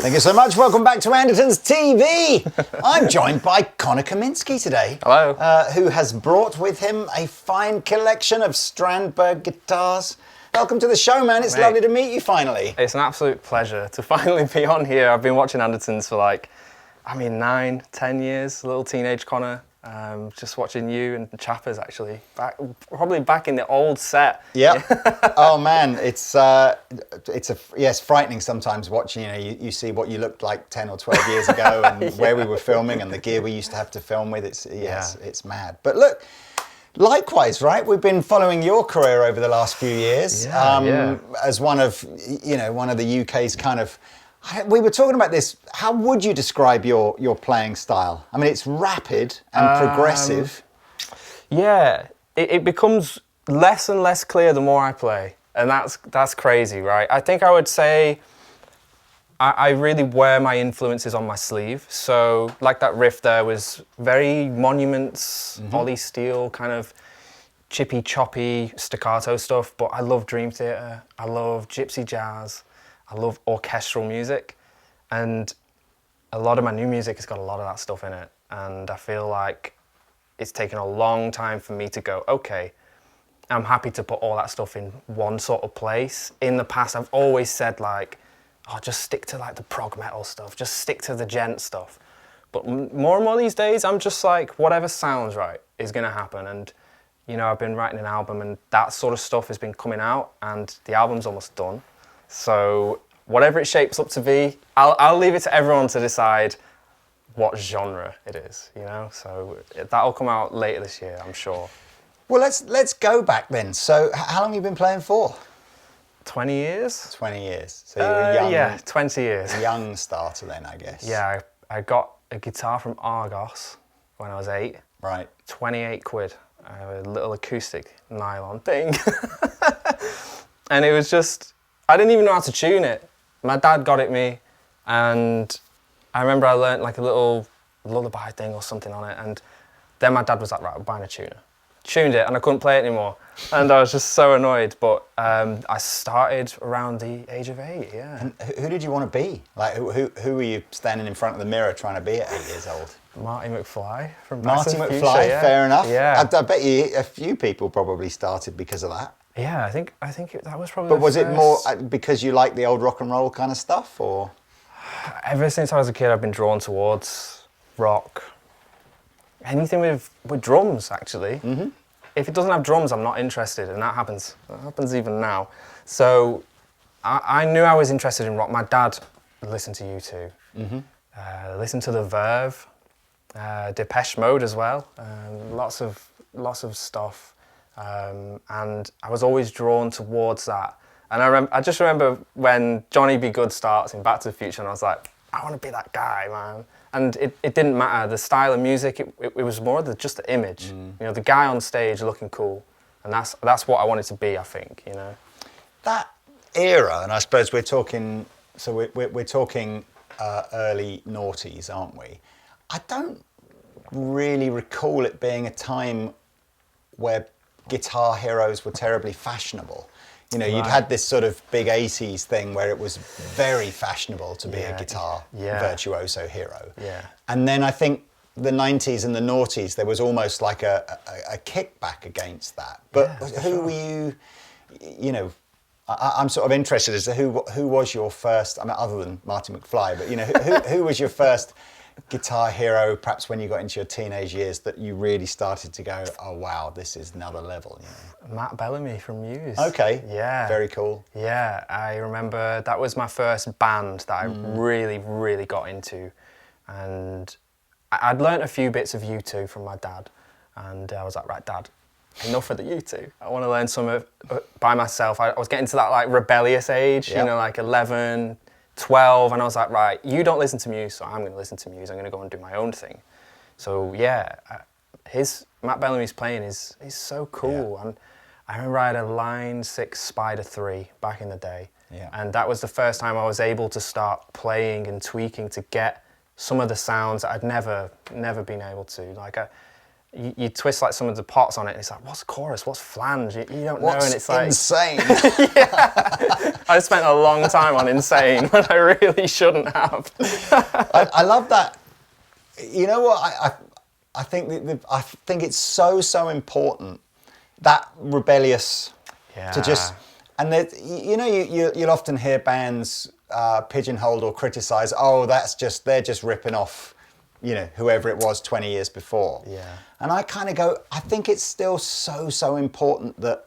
Thank you so much. Welcome back to Andertons TV. I'm joined by Connor Kaminski today. Hello. Who has brought with him a fine collection of Strandberg guitars. Welcome to the show, man. It's lovely to meet you finally. It's an absolute pleasure to finally be on here. I've been watching Andertons for 9, 10 years, little teenage Connor. Just watching you and Chappers actually, probably back in the old set. Yeah. Oh man, it's frightening sometimes watching. You see what you looked like 10 or 12 years ago, and where we were filming, and the gear we used to have to film with. It's mad. But look, likewise, right? We've been following your career over the last few years as one of the UK's kind of. We were talking about this. How would you describe your playing style? I mean, it's rapid and progressive. Yeah, it becomes less and less clear the more I play, and that's crazy, right? I think I would say I really wear my influences on my sleeve. So, like that riff there was very Monuments, Ollie Steele, kind of chippy, choppy, staccato stuff. But I love Dream Theater. I love gypsy jazz. I love orchestral music, and a lot of my new music has got a lot of that stuff in it, and I feel like it's taken a long time for me to go, okay, I'm happy to put all that stuff in one sort of place. In the past, I've always said just stick to the prog metal stuff, just stick to the gent stuff. But more and more these days, I'm just like, whatever sounds right is gonna happen. And I've been writing an album, and that sort of stuff has been coming out, and the album's almost done. So whatever it shapes up to be, I'll leave it to everyone to decide what genre it is, So that'll come out later this year, I'm sure. Well, let's go back then. So how long have you been playing for? 20 years. 20 years. So you were young. Yeah, 20 years. Young starter then, I guess. Yeah, I got a guitar from Argos when I was 8. Right. 28 quid. A little acoustic nylon thing. And it was just, I didn't even know how to tune it. My dad got it me, and I remember I learnt a little lullaby thing or something on it, and then my dad was like, right, we're buying a tuner. Tuned it, and I couldn't play it anymore, and I was just so annoyed, but I started around the age of 8, yeah. And who did you want to be? Who were you standing in front of the mirror trying to be at 8 years old? Marty McFly from Marty Back to the McFly, Future, yeah. Fair enough. Yeah. I bet you a few people probably started because of that. Yeah, I think that was probably. But was it more because you like the old rock and roll kind of stuff, or? Ever since I was a kid, I've been drawn towards rock. Anything with drums, actually. Mm-hmm. If it doesn't have drums, I'm not interested, and that happens. That happens even now. So I knew I was interested in rock. My dad listened to U2, listened to The Verve, Depeche Mode as well. Lots of stuff. And I was always drawn towards that. And I just remember when Johnny B. Good starts in Back to the Future, and I was like, I want to be that guy, man. And it didn't matter, the style of music, it was more just the image. The guy on stage looking cool. And that's what I wanted to be, I think, That era, and I suppose we're talking, so we're talking early noughties, aren't we? I don't really recall it being a time where guitar heroes were terribly fashionable. You'd had this sort of big 80s thing where it was very fashionable to be a guitar virtuoso hero. Yeah. And then I think the 90s and the noughties, there was almost like a kickback against that. But who were you, I'm sort of interested as to who was your first, I mean, other than Marty McFly, but who was your first guitar hero, perhaps when you got into your teenage years, that you really started to go, oh wow, this is another level? Matt Bellamy from Muse. Okay. Yeah. Very cool. Yeah, I remember that was my first band that I really, really got into, and I'd learnt a few bits of U2 from my dad, and I was like, right, Dad, enough of the U2. I want to learn some of by myself. I was getting to that rebellious age, 11, 12, and I was like, right, you don't listen to Muse, so I'm going to listen to Muse. I'm going to go and do my own thing. So yeah, Matt Bellamy's playing is so cool. And I remember I had a Line 6 Spider 3 back in the day, and that was the first time I was able to start playing and tweaking to get some of the sounds that I'd never been able to. you twist like some of the pots on it, and it's like, what's chorus? What's flange? You don't know, and it's like insane. I spent a long time on insane when I really shouldn't have. I love that. You know what? I think I think it's so important, that rebellious to just, and you know, you'll often hear bands pigeonholed or criticised. Oh, they're just ripping off, you know, whoever it was 20 years before. Yeah. And I kind of go, I think it's still so important that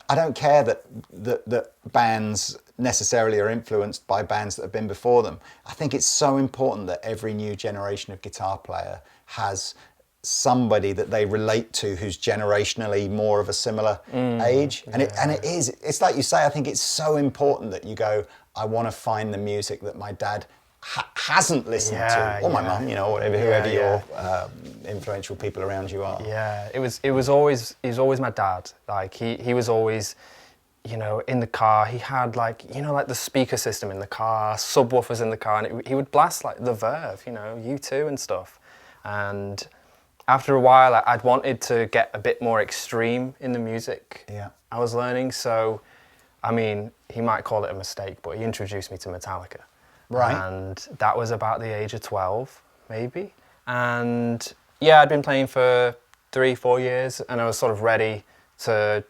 I don't care that bands necessarily are influenced by bands that have been before them. I think it's so important that every new generation of guitar player has somebody that they relate to who's generationally more of a similar age. And it's like you say, I think it's so important that you go, I want to find the music that my dad hasn't listened to, or my mum, you know, whatever, whoever your influential people around you are. Yeah, it was always my dad. Like he was always, you know, in the car. He had like, you know, like the speaker system in the car, subwoofers in the car, and he would blast like the Verve, you know, U2 and stuff. And after a while, I'd wanted to get a bit more extreme in the music I was learning. So, I mean, he might call it a mistake, but he introduced me to Metallica. Right. And that was about the age of 12, maybe. And yeah, I'd been playing for 3-4 years, and I was sort of ready to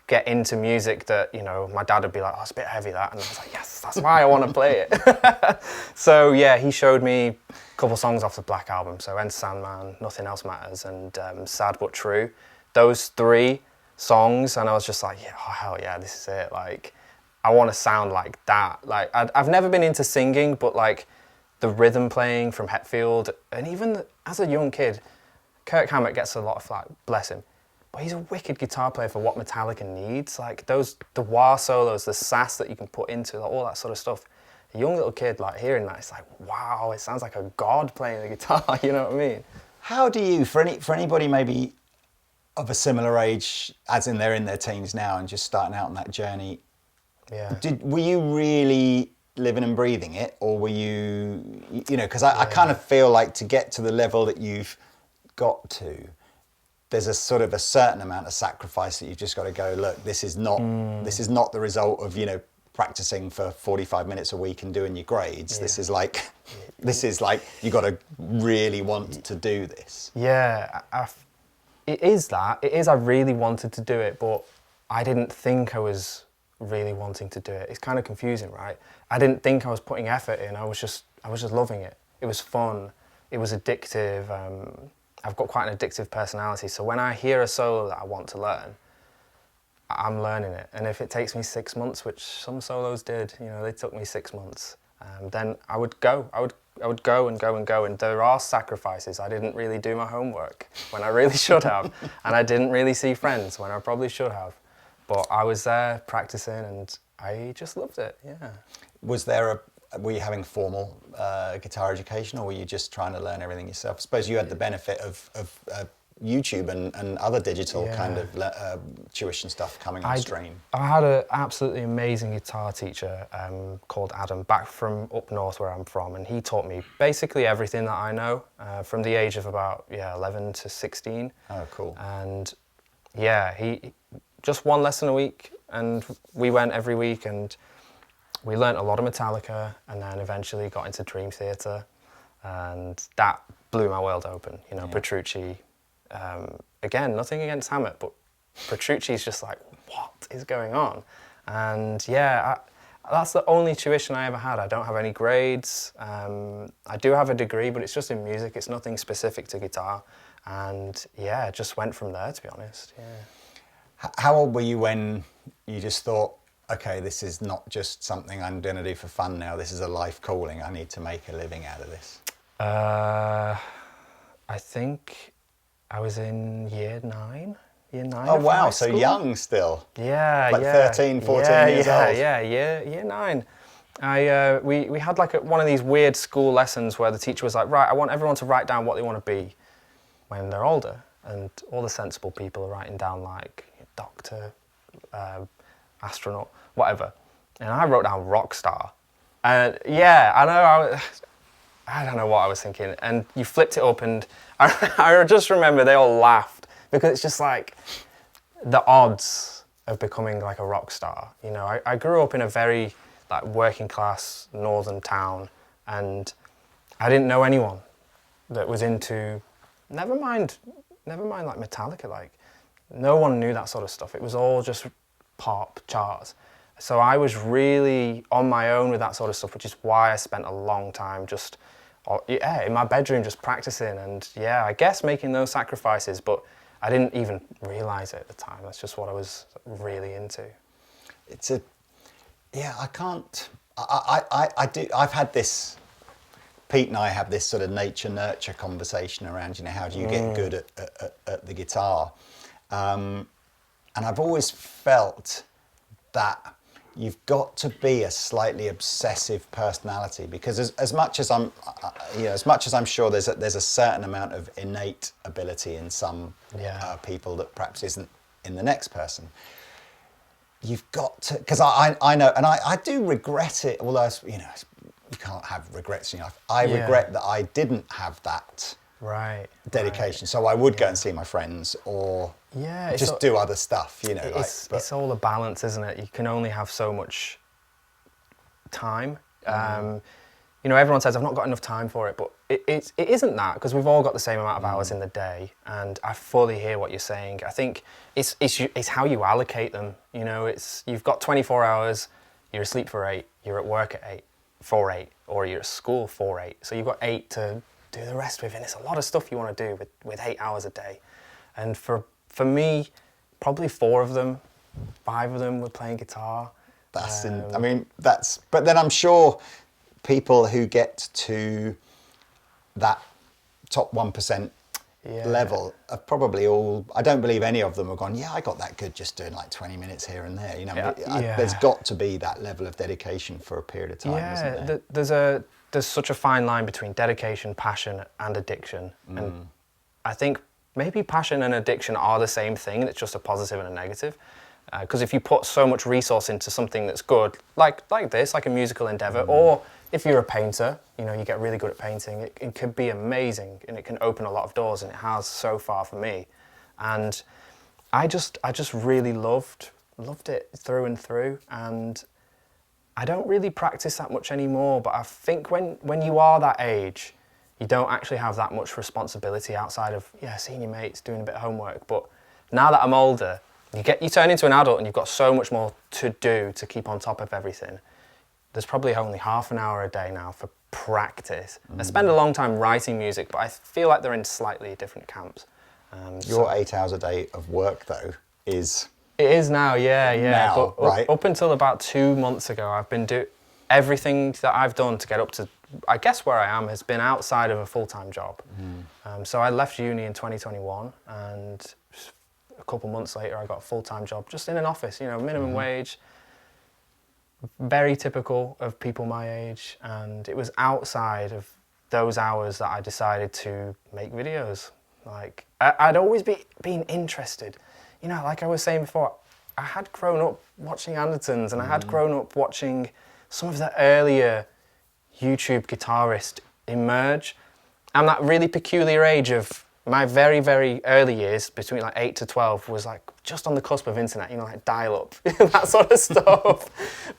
get into music that, you know, my dad would be like, oh, it's a bit heavy, that. And I was like, yes, that's why I want to play it. So yeah, he showed me a couple songs off the Black Album. So Enter Sandman, Nothing Else Matters, and Sad But True. Those 3 songs, and I was just like, yeah, oh, hell yeah, this is it. Like, I want to sound like that. Like, I've never been into singing, but like the rhythm playing from Hetfield, and even as a young kid, Kirk Hammett gets a lot of flack, bless him, but he's a wicked guitar player for what Metallica needs. Like the wah solos, the sass that you can put into, like, all that sort of stuff. A young little kid, like, hearing that, it's like, wow, it sounds like a god playing the guitar. You know what I mean? How do you, for anybody maybe of a similar age, as in they're in their teens now and just starting out on that journey, were you really living and breathing it, or were you know, because I kind of feel like to get to the level that you've got to, there's a sort of a certain amount of sacrifice that you've just got to go, look, this is not the result of, you know, practicing for 45 minutes a week and doing your grades. This is like you got to really want to do this. Yeah, it is. I really wanted to do it, but I didn't think I was really wanting to do it. It's kind of confusing, right? I didn't think I was putting effort in. I was just loving it. It was fun. It was addictive. I've got quite an addictive personality, so when I hear a solo that I want to learn, I'm learning it. And if it takes me 6 months, which some solos did, you know, they took me 6 months, then I would go. I would go and go and go. And there are sacrifices. I didn't really do my homework when I really should have, and I didn't really see friends when I probably should have. But I was there practicing, and I just loved it. Yeah. Were you having formal guitar education, or were you just trying to learn everything yourself? I suppose you had the benefit of YouTube and other digital kind of tuition stuff coming on stream. I had an absolutely amazing guitar teacher called Adam, back from up north where I'm from, and he taught me basically everything that I know from the age of about 11 to 16. Oh, cool. And yeah, he just one lesson a week, and we went every week, and we learnt a lot of Metallica, and then eventually got into Dream Theater, and that blew my world open. You know, Petrucci. Again, nothing against Hammett, but Petrucci's just like, what is going on? And yeah, that's the only tuition I ever had. I don't have any grades. I do have a degree, but it's just in music. It's nothing specific to guitar. And yeah, just went from there, to be honest. Yeah. How old were you when you just thought, okay, this is not just something I'm going to do for fun now, this is a life calling, I need to make a living out of this? I think I was in year 9. Oh wow, so young still. Yeah, like 13, 14 years old. Yeah, year 9. We had like one of these weird school lessons where the teacher was like, right, I want everyone to write down what they want to be when they're older. And all the sensible people are writing down like doctor, astronaut, whatever. And I wrote down rock star. And yeah, I know I don't know what I was thinking. And you flipped it up, and I just remember they all laughed because it's just like the odds of becoming like a rock star. You know, I grew up in a very like working class northern town, and I didn't know anyone that was into, never mind like Metallica, like no one knew that sort of stuff. It was all just pop charts. So I was really on my own with that sort of stuff, which is why I spent a long time just, in my bedroom just practicing, and I guess making those sacrifices, but I didn't even realise it at the time. That's just what I was really into. I've had this, Pete and I have this sort of nature-nurture conversation around, how do you get good at the guitar? And I've always felt that you've got to be a slightly obsessive personality, because as much as I'm sure there's a certain amount of innate ability in some people that perhaps isn't in the next person. You've got to, because I know, and I do regret it, although you can't have regrets in your life. I regret that I didn't have that dedication. So I would go and see my friends, or just do other stuff, It's all a balance, isn't it? You can only have so much time. Everyone says, I've not got enough time for it, but it isn't that, because we've all got the same amount of hours in the day, and I fully hear what you're saying. I think it's how you allocate them. You've got 24 hours, you're asleep for 8, you're at work at 8, or you're at school for 8. So you've got 8 to do the rest with, and it's a lot of stuff you want to do with 8 hours a day. And for me, probably 4 of them, 5 of them were playing guitar. But then I'm sure people who get to that top 1% level are probably all, I don't believe any of them have gone, I got that good just doing like 20 minutes here and there. There's got to be that level of dedication for a period of time, isn't there? There's such a fine line between dedication, passion, and addiction. And I think maybe passion and addiction are the same thing, it's just a positive and a negative. Because if you put so much resource into something that's good, like this, like a musical endeavour, or if you're a painter, you get really good at painting, it could be amazing, and it can open a lot of doors, and it has so far for me. And I just really loved it through and through, and I don't really practice that much anymore, but I think when you are that age, you don't actually have that much responsibility outside of, seeing your mates, doing a bit of homework. But now that I'm older, you turn into an adult and you've got so much more to do to keep on top of everything. There's probably only half an hour a day now for practice. I spend a long time writing music, but I feel like they're in slightly different camps. Your 8 hours a day of work, though, is... It is now, Now, but right? Up until about 2 months ago, I've been everything that I've done to get up to, I guess, where I am has been outside of a full-time job. So I left uni in 2021, and a couple months later, I got a full-time job just in an office, minimum wage, very typical of people my age. And it was outside of those hours that I decided to make videos. Like, I'd always been interested. Like I was saying before, I had grown up watching Andertons, and I had grown up watching some of the earlier YouTube guitarists emerge. And that really peculiar age of my very, very early years, between like 8 to 12, was like just on the cusp of internet, like dial-up, that sort of stuff.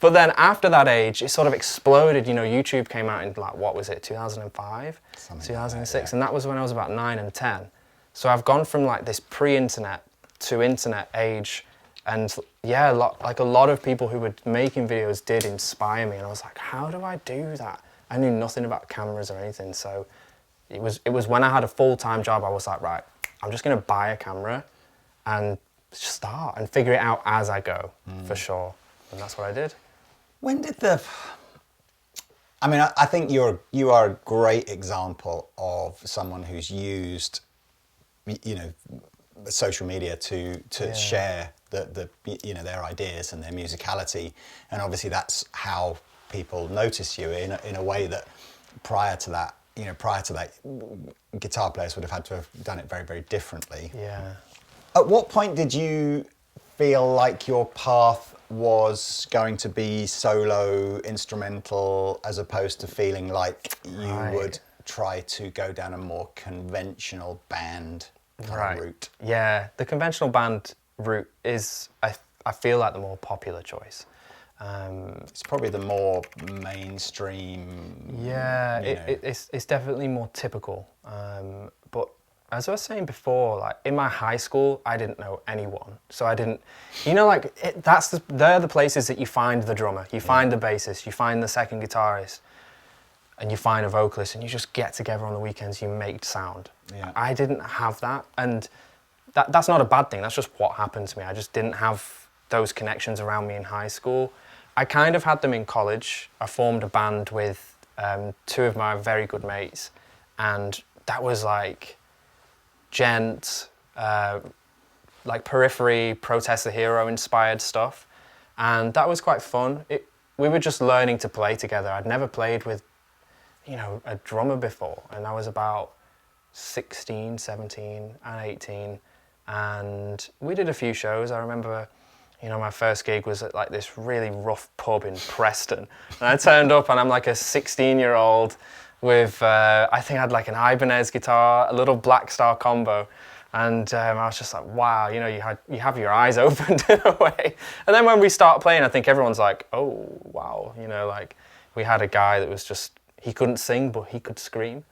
But then after that age, it sort of exploded. YouTube came out in like, what was it, 2005? 2006, and that was when I was about 9 and 10. So I've gone from like this pre-internet to internet age, and like a lot of people who were making videos did inspire me, and I was like, how do I do that? I knew nothing about cameras or anything, so it was when I had a full-time job, I was like, right, I'm just gonna buy a camera and start and figure it out as I go, for sure, and that's what I did. When did I think you are a great example of someone who's used, social media to share their ideas and their musicality, and obviously that's how people notice you in a way that prior to that guitar players would have had to have done it very, very differently. Yeah. At what point did you feel like your path was going to be solo, instrumental, as opposed to feeling like you would try to go down a more conventional band kind of route? Yeah, the conventional band route is, I feel like, the more popular choice. It's probably the more mainstream. Yeah, it's definitely more typical. But as I was saying before, like in my high school, I didn't know anyone. So I didn't, like they're the places that you find the drummer, you find the bassist, you find the second guitarist, and you find a vocalist, and you just get together on the weekends, you make sound. Yeah. I didn't have that, and that's not a bad thing, that's just what happened to me. I just didn't have those connections around me in high school. I kind of had them in college. I formed a band with 2 of my very good mates, and that was like gent, like Periphery, Protest the Hero inspired stuff, and that was quite fun. We were just learning to play together. I'd never played with, a drummer before, and I was about 16, 17 and 18, and we did a few shows. I remember, my first gig was at like this really rough pub in Preston, and I turned up and I'm like a 16-year-old with, I think I had like an Ibanez guitar, a little Black Star combo, and I was just like, wow, you have your eyes opened in a way. And then when we start playing, I think everyone's like, oh wow, like we had a guy that was just, he couldn't sing but he could scream,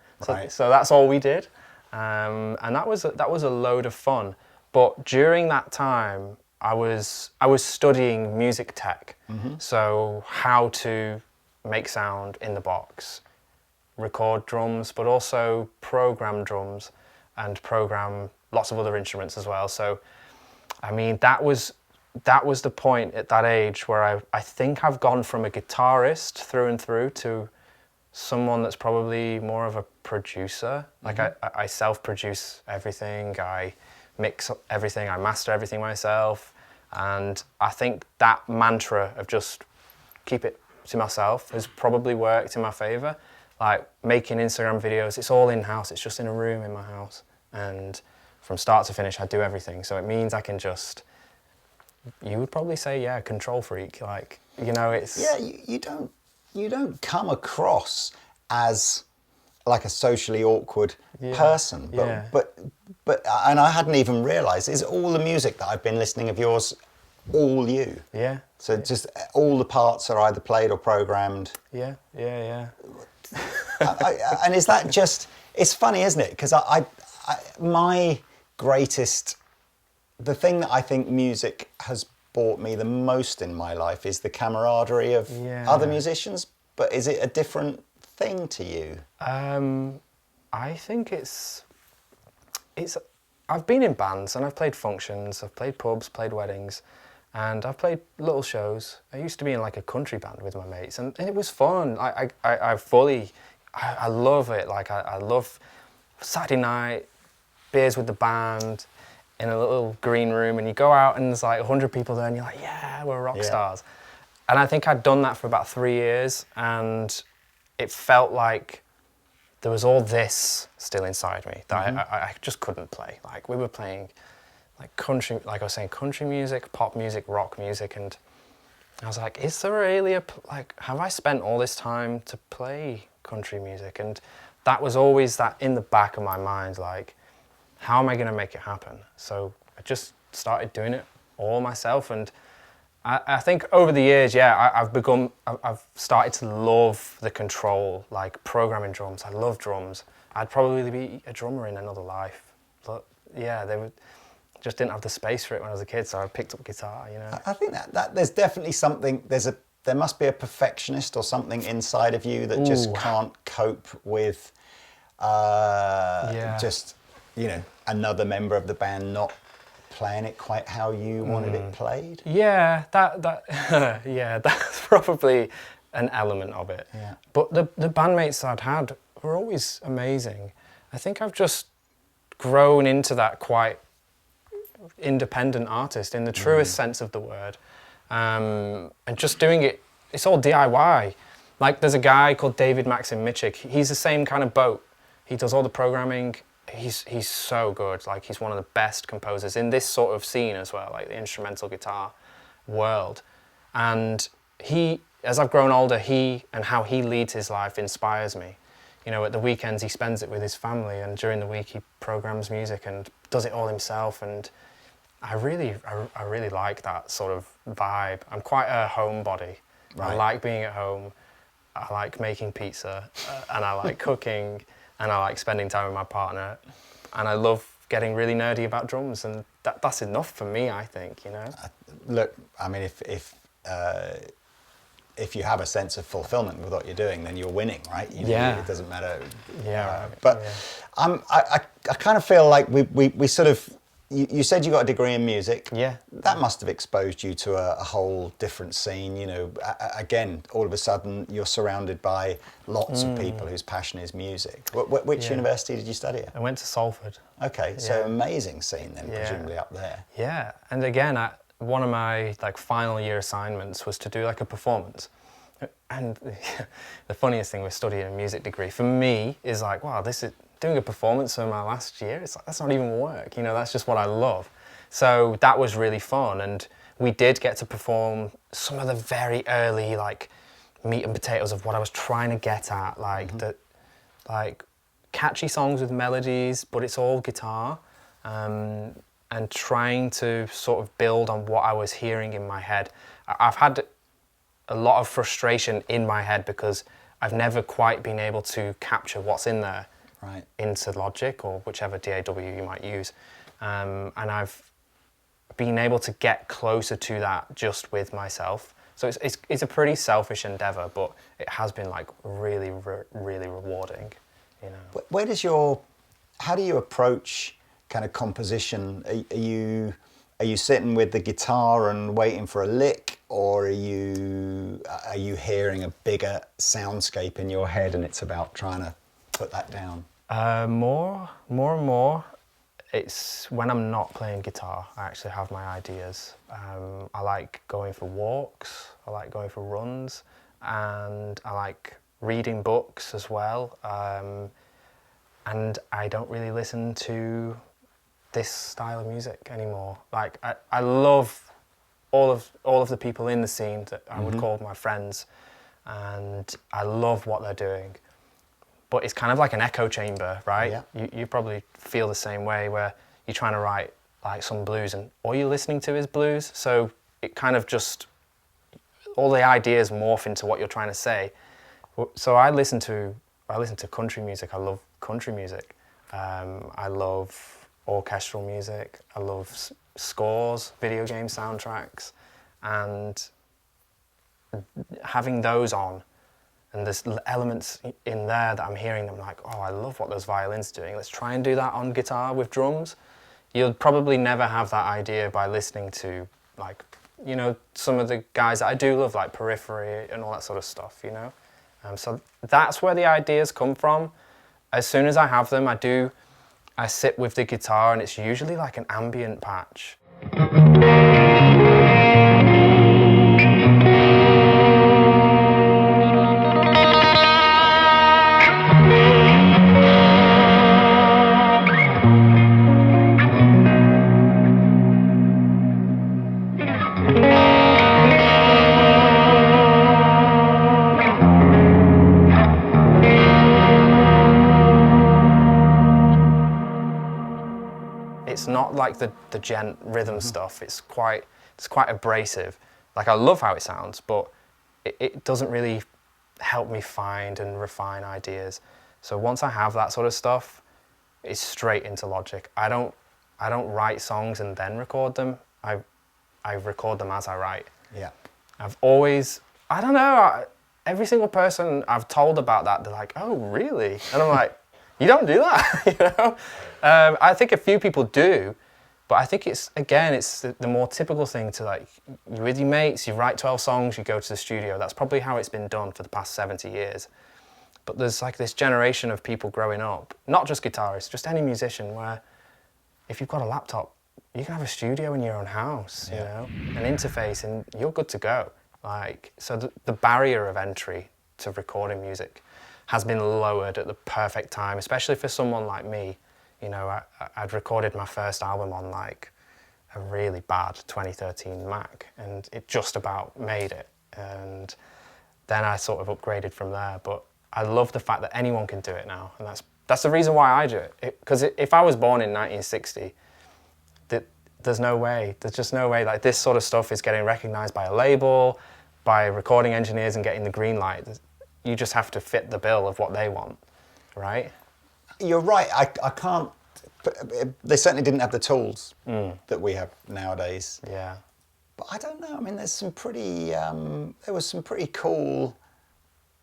so that's all we did, and that was a load of fun. But during that time, I was studying music tech, so how to make sound in the box, record drums, but also program drums and program lots of other instruments as well. So, I mean, that was the point at that age where I think I've gone from a guitarist through and through to someone that's probably more of a producer. Like I self-produce everything, I mix everything, I master everything myself. And I think that mantra of just keep it to myself has probably worked in my favor. Like making Instagram videos, it's all in-house, it's just in a room in my house. And from start to finish, I do everything. So it means I can just, you would probably say, yeah, control freak. Like, it's... Yeah, you don't come across as like a socially awkward person, but and I hadn't even realised, is all the music that I've been listening of yours all you? Yeah. So just all the parts are either played or programmed? Yeah. And is that just, it's funny, isn't it? Because my greatest, the thing that I think music has brought me the most in my life is the camaraderie of other musicians, but is it a different thing to you? I think it's I've been in bands and I've played functions, I've played pubs, played weddings, and I've played little shows. I used to be in like a country band with my mates, and it was fun. I love it. Like I love Saturday night, beers with the band, in a little green room, and you go out and there's like 100 people there and you're like, yeah, we're rock stars. And I think I'd done that for about 3 years, and it felt like there was all this still inside me that I just couldn't play. Like we were playing like country, like I was saying, country music, pop music, rock music, and I was like, is there really have I spent all this time to play country music? And that was always that in the back of my mind, like, how am I going to make it happen? So I just started doing it all myself, and I think over the years, I've started to love the control, like programming drums. I love drums. I'd probably be a drummer in another life, but yeah, just didn't have the space for it when I was a kid, so I picked up guitar. I think that there's definitely something. There must be a perfectionist or something inside of you that just can't cope with just another member of the band not playing it quite how you wanted it played. Yeah, that's probably an element of it. Yeah. But the bandmates I'd had were always amazing. I think I've just grown into that quite independent artist in the truest sense of the word. And just doing it, it's all DIY. Like there's a guy called David Maxim Michik. He's the same kind of boat. He does all the programming he's so good. Like, he's one of the best composers in this sort of scene as well, like the instrumental guitar world. And he, as I've grown older, he and how he leads his life inspires me. You know, at the weekends he spends it with his family, and during the week he programs music and does it all himself. And I really like that sort of vibe. I'm quite a homebody. Right. I like being at home. I like making pizza, and I like cooking, and I like spending time with my partner, and I love getting really nerdy about drums, and that's enough for me, I think, you know. Look, I mean, if you have a sense of fulfillment with what you're doing, then you're winning, right? You know, it doesn't matter. Yeah. I kind of feel like we sort of. You said you got a degree in music. Yeah. That must have exposed you to a whole different scene. You know, again, all of a sudden you're surrounded by lots of people whose passion is music. Which university did you study at? I went to Salford. Okay, so amazing scene then, presumably up there. Yeah, and again, one of my final year assignments was to do like a performance. And the funniest thing with studying a music degree for me is like, wow, this is doing a performance for my last year. It's like, that's not even work, you know, that's just what I love. So that was really fun, and we did get to perform some of the very early like meat and potatoes of what I was trying to get at, like catchy songs with melodies, but it's all guitar, and trying to sort of build on what I was hearing in my head. I've had a lot of frustration in my head because I've never quite been able to capture what's in there into Logic or whichever DAW you might use. And I've been able to get closer to that just with myself. So it's a pretty selfish endeavor, but it has been like really, really rewarding, you know. How do you approach kind of composition? Are you sitting with the guitar and waiting for a lick, or are you hearing a bigger soundscape in your head and it's about trying to put that down? More and more, it's when I'm not playing guitar, I actually have my ideas. I like going for walks, I like going for runs, and I like reading books as well. And I don't really listen to this style of music anymore. Like, I love all of the people in the scene that I would call my friends, and I love what they're doing. But it's kind of like an echo chamber, right? Yeah. You probably feel the same way, where you're trying to write like some blues and all you're listening to is blues. So it kind of just, all the ideas morph into what you're trying to say. So I listen to country music. I love country music. I love orchestral music. I love scores, video game soundtracks, and having those on. And there's elements in there that I'm hearing, I'm like, oh, I love what those violins are doing. Let's try and do that on guitar with drums. You'll probably never have that idea by listening to, like, you know, some of the guys that I do love, like Periphery and all that sort of stuff, you know. So that's where the ideas come from. As soon as I have them, I sit with the guitar, and it's usually like an ambient patch. It's not like the gent rhythm stuff. It's quite abrasive. Like, I love how it sounds, but it doesn't really help me find and refine ideas. So once I have that sort of stuff, it's straight into Logic. I don't write songs and then record them. I record them as I write. Yeah. I've always, I don't know, every single person I've told about that, they're like, oh, really? And I'm like, you don't do that, you know? I think a few people do, but I think it's the more typical thing to, like, you're with your mates, you write 12 songs, you go to the studio. That's probably how it's been done for the past 70 years. But there's like this generation of people growing up, not just guitarists, just any musician, where if you've got a laptop, you can have a studio in your own house, you know, an interface, and you're good to go. Like, so the barrier of entry to recording music has been lowered at the perfect time, especially for someone like me. You know, I'd recorded my first album on like a really bad 2013 Mac, and it just about made it. And then I sort of upgraded from there. But I love the fact that anyone can do it now, and that's the reason why I do it. Because if I was born in 1960, there's no way. There's just no way. Like, this sort of stuff is getting recognised by a label, by recording engineers, and getting the green light. You just have to fit the bill of what they want, right? You're right. I can't. They certainly didn't have the tools that we have nowadays. Yeah. But I don't know. I mean, there's some pretty. There was some pretty cool,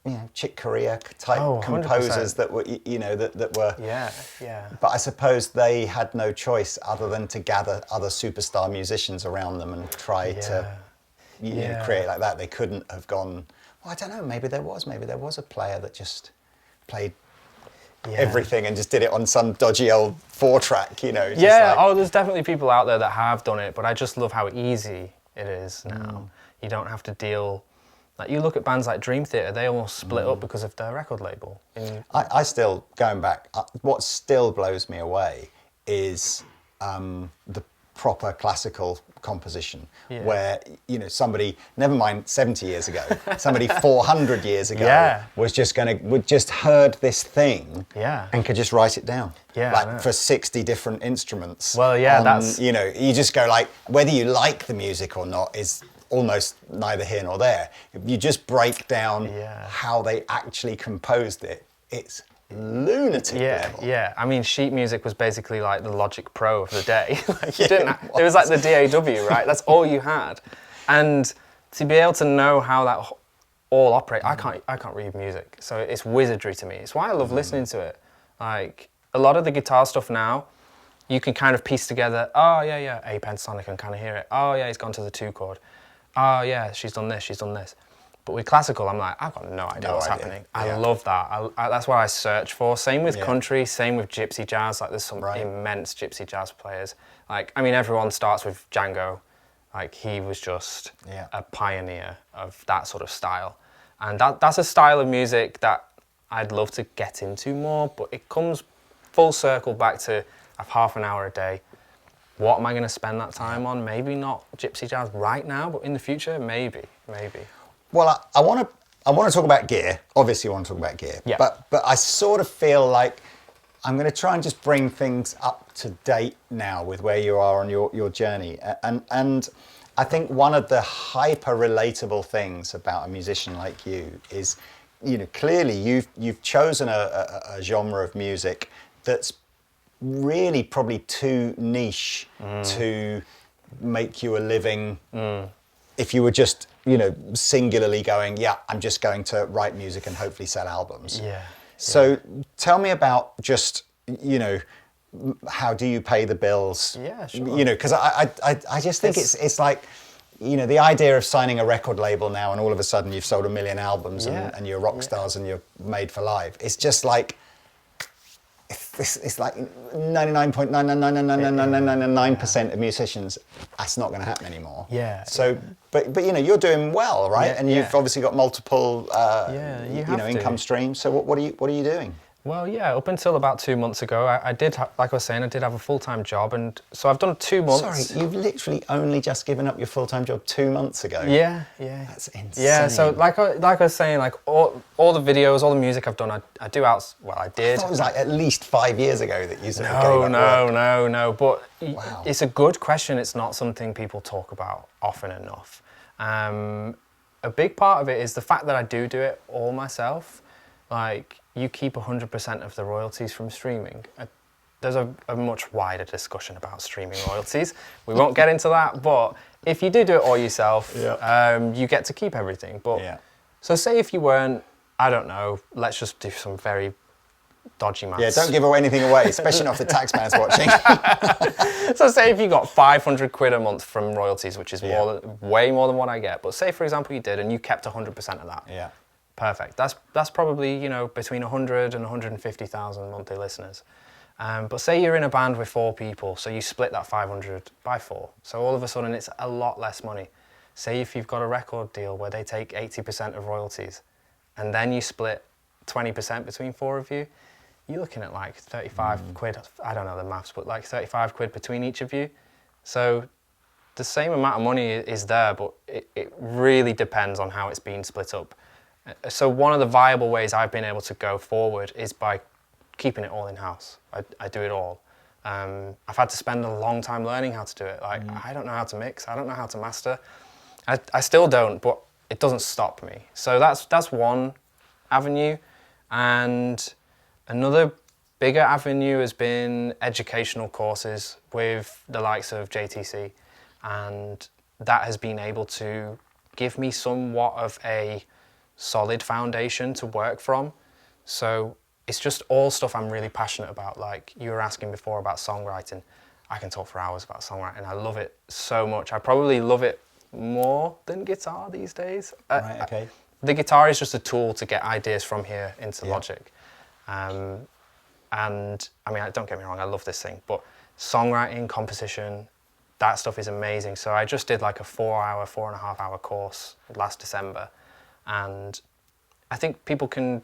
you know, Chick Corea type composers that were, you know, that were. Yeah, yeah. But I suppose they had no choice other than to gather other superstar musicians around them and try to, you know, create like that. They couldn't have gone. Well, I don't know. Maybe there was a player that just played everything and just did it on some dodgy old 4-track, you know. Just yeah. like, There's definitely people out there that have done it, but I just love how easy it is now. You don't have to deal. Like, you look at bands like Dream Theater, they almost split up because of their record label. I still, going back, what still blows me away is the proper classical composition, where, you know, somebody, never mind 70 years ago, somebody 400 years ago would just heard this thing and could just write it down. Like, for 60 different instruments. Well, that's... You know, you just go like, whether you like the music or not is almost neither here nor there. If you just break down how they actually composed it, it's lunatic level. Yeah. I mean, sheet music was basically like the Logic Pro of the day. Like, it was like the DAW, right? That's all you had. And to be able to know how that all operates, I can't read music, so it's wizardry to me. It's why I love listening to it. Like, a lot of the guitar stuff now, you can kind of piece together, A pentatonic, and kind of hear it. Oh yeah, he's gone to the 2 chord. Oh yeah, she's done this. But with classical, I'm like, I've got no idea what's happening. I love that. That's what I search for. Same with country, same with gypsy jazz. Like, there's some immense gypsy jazz players. Like, I mean, everyone starts with Django. Like, he was just a pioneer of that sort of style. And that's a style of music that I'd love to get into more, but it comes full circle back to I have half an hour a day. What am I going to spend that time on? Maybe not gypsy jazz right now, but in the future, maybe. Well, I want to talk about gear. Obviously, I want to talk about gear. Yeah. But I sort of feel like I'm going to try and just bring things up to date now with where you are on your journey. And I think one of the hyper relatable things about a musician like you is, you know, clearly you've chosen a genre of music that's really probably too niche to make you a living. If you were just, you know, singularly going, I'm just going to write music and hopefully sell albums. So tell me about just, you know, how do you pay the bills? Yeah, sure. You know, because I just think it's like, you know, the idea of signing a record label now and all of a sudden you've sold 1 million albums and you're rock stars and you're made for life. It's just like, it's like 99.9999999% of musicians, that's not going to happen anymore. So, but you know, you're doing well, right? And you've obviously got multiple, you know, income streams. So what are you doing? Well, up until about 2 months ago, I did, like I was saying, I did have a full-time job, and so I've done 2 months. Sorry, you've literally only just given up your full-time job 2 months ago. Yeah. That's insane. Yeah, so like I was saying, like all the videos, all the music I've done, I do I did. I thought it was like at least 5 years ago that you sort of gave up work. No, but it's a good question. It's not something people talk about often enough. A big part of it is the fact that I do it all myself. Like, you keep 100% of the royalties from streaming. There's a much wider discussion about streaming royalties. We won't get into that, but if you do it all yourself, you get to keep everything. But so say if you weren't, I don't know, let's just do some very dodgy maths. Yeah, don't give anything away, especially not if the taxman's watching. So say if you got 500 quid a month from royalties, which is way more than what I get. But say, for example, you did and you kept 100% of that. Perfect. That's probably, you know, between 100 and 150,000 monthly listeners. But say you're in a band with 4 people, so you split that 500 by 4. So all of a sudden it's a lot less money. Say if you've got a record deal where they take 80% of royalties, and then you split 20% between 4 of you, you're looking at like 35 quid. I don't know the maths, but like 35 quid between each of you. So the same amount of money is there, but it really depends on how it's being split up. So one of the viable ways I've been able to go forward is by keeping it all in-house. I do it all. I've had to spend a long time learning how to do it. Like, I don't know how to mix, I don't know how to master. I still don't, but it doesn't stop me. So that's one avenue. And another bigger avenue has been educational courses with the likes of JTC. And that has been able to give me somewhat of a solid foundation to work from. So it's just all stuff I'm really passionate about. Like you were asking before about songwriting. I can talk for hours about songwriting. I love it so much. I probably love it more than guitar these days. Right, okay. The guitar is just a tool to get ideas from here into Logic. And I mean, don't get me wrong, I love this thing, but songwriting, composition, that stuff is amazing. So I just did like a 4.5 hour course last December. And I think people can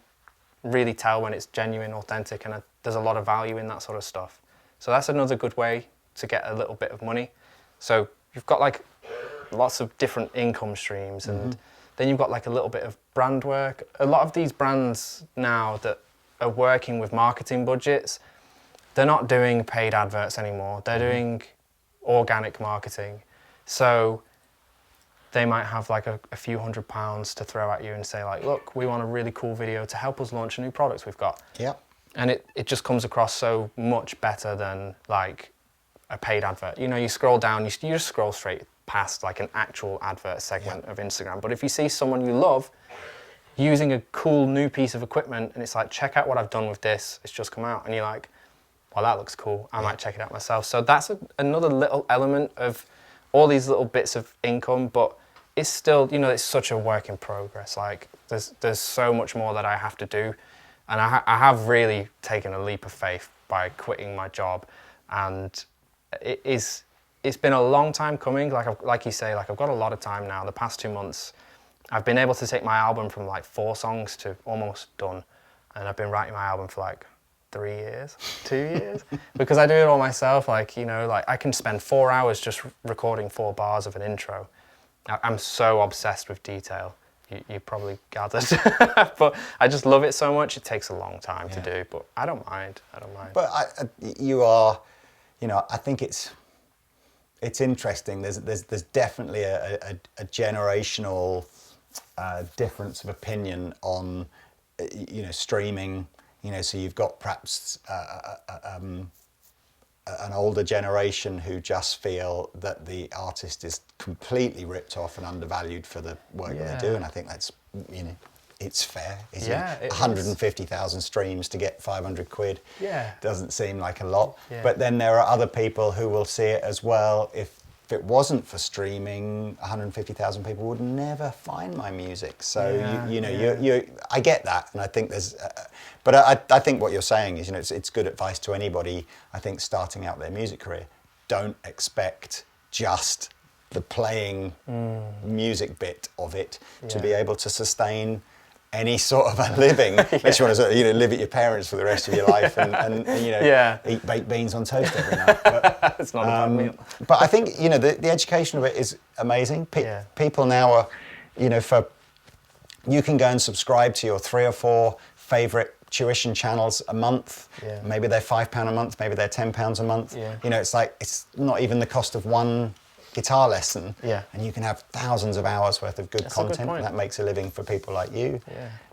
really tell when it's genuine, authentic, and there's a lot of value in that sort of stuff. So that's another good way to get a little bit of money. So you've got like lots of different income streams, and then you've got like a little bit of brand work. A lot of these brands now that are working with marketing budgets, they're not doing paid adverts anymore. They're doing organic marketing. So they might have like a few £100 to throw at you and say like, look, we want a really cool video to help us launch a new product we've got. Yeah. And it just comes across so much better than like a paid advert. You know, you scroll down, you just scroll straight past like an actual advert segment of Instagram. But if you see someone you love using a cool new piece of equipment and it's like, check out what I've done with this, it's just come out, and you're like, well, that looks cool, I might check it out myself. So that's another little element of all these little bits of income, but it's still, you know, it's such a work in progress. Like there's so much more that I have to do. And I have really taken a leap of faith by quitting my job. And it's been a long time coming. Like you say, like I've got a lot of time now. The past 2 months, I've been able to take my album from like 4 songs to almost done. And I've been writing my album for like 3 years, 2 years, because I do it all myself. Like, you know, like I can spend 4 hours just recording 4 bars of an intro. I'm so obsessed with detail. You probably gathered, but I just love it so much. It takes a long time to do, but I don't mind. But you are, you know, I think it's interesting. There's definitely a generational difference of opinion on, you know, streaming. You know, so you've got perhaps an older generation who just feel that the artist is completely ripped off and undervalued for the work that they do, and I think that's, you know, it's fair. It 150,000 streams to get 500 quid doesn't seem like a lot, but then there are other people who will see it as, well, if it wasn't for streaming, 150,000 people would never find my music. So you know, I get that, and I think there's, but I think what you're saying is, you know, it's good advice to anybody, I think, starting out their music career. Don't expect just the playing music bit of it to be able to sustain any sort of a living, unless you want to sort of, you know, live at your parents for the rest of your life and you know, eat baked beans on toast every night. But, it's not a bad meal. But I think, you know, the education of it is amazing. People now are, you know, you can go and subscribe to your 3 or 4 favourite tuition channels a month. Maybe they're £5 a month, maybe they're £10 a month. You know, it's like, it's not even the cost of one guitar lesson, and you can have thousands of hours worth of good content, and that makes a living for people like you.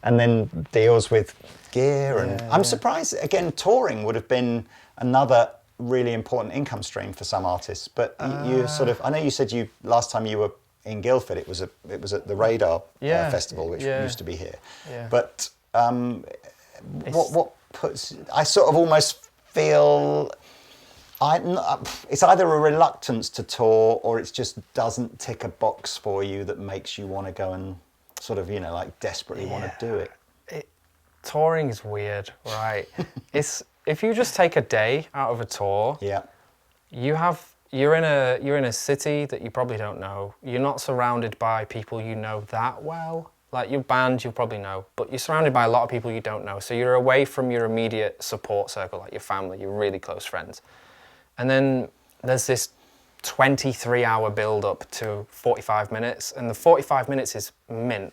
And then deals with gear, and I'm surprised, again, touring would have been another really important income stream for some artists, but you sort of, I know you said last time you were in Guildford, it was at the Radar Festival, which used to be here. But what puts, I sort of almost feel, it's either a reluctance to tour, or it just doesn't tick a box for you that makes you want to go and sort of, you know, like desperately want to do it. Touring is weird, right? If you just take a day out of a tour, you're in a city that you probably don't know. You're not surrounded by people you know that well. Like your band, you'll probably know, but you're surrounded by a lot of people you don't know. So you're away from your immediate support circle, like your family, your really close friends. And then there's this 23-hour build-up to 45 minutes, and the 45 minutes is mint.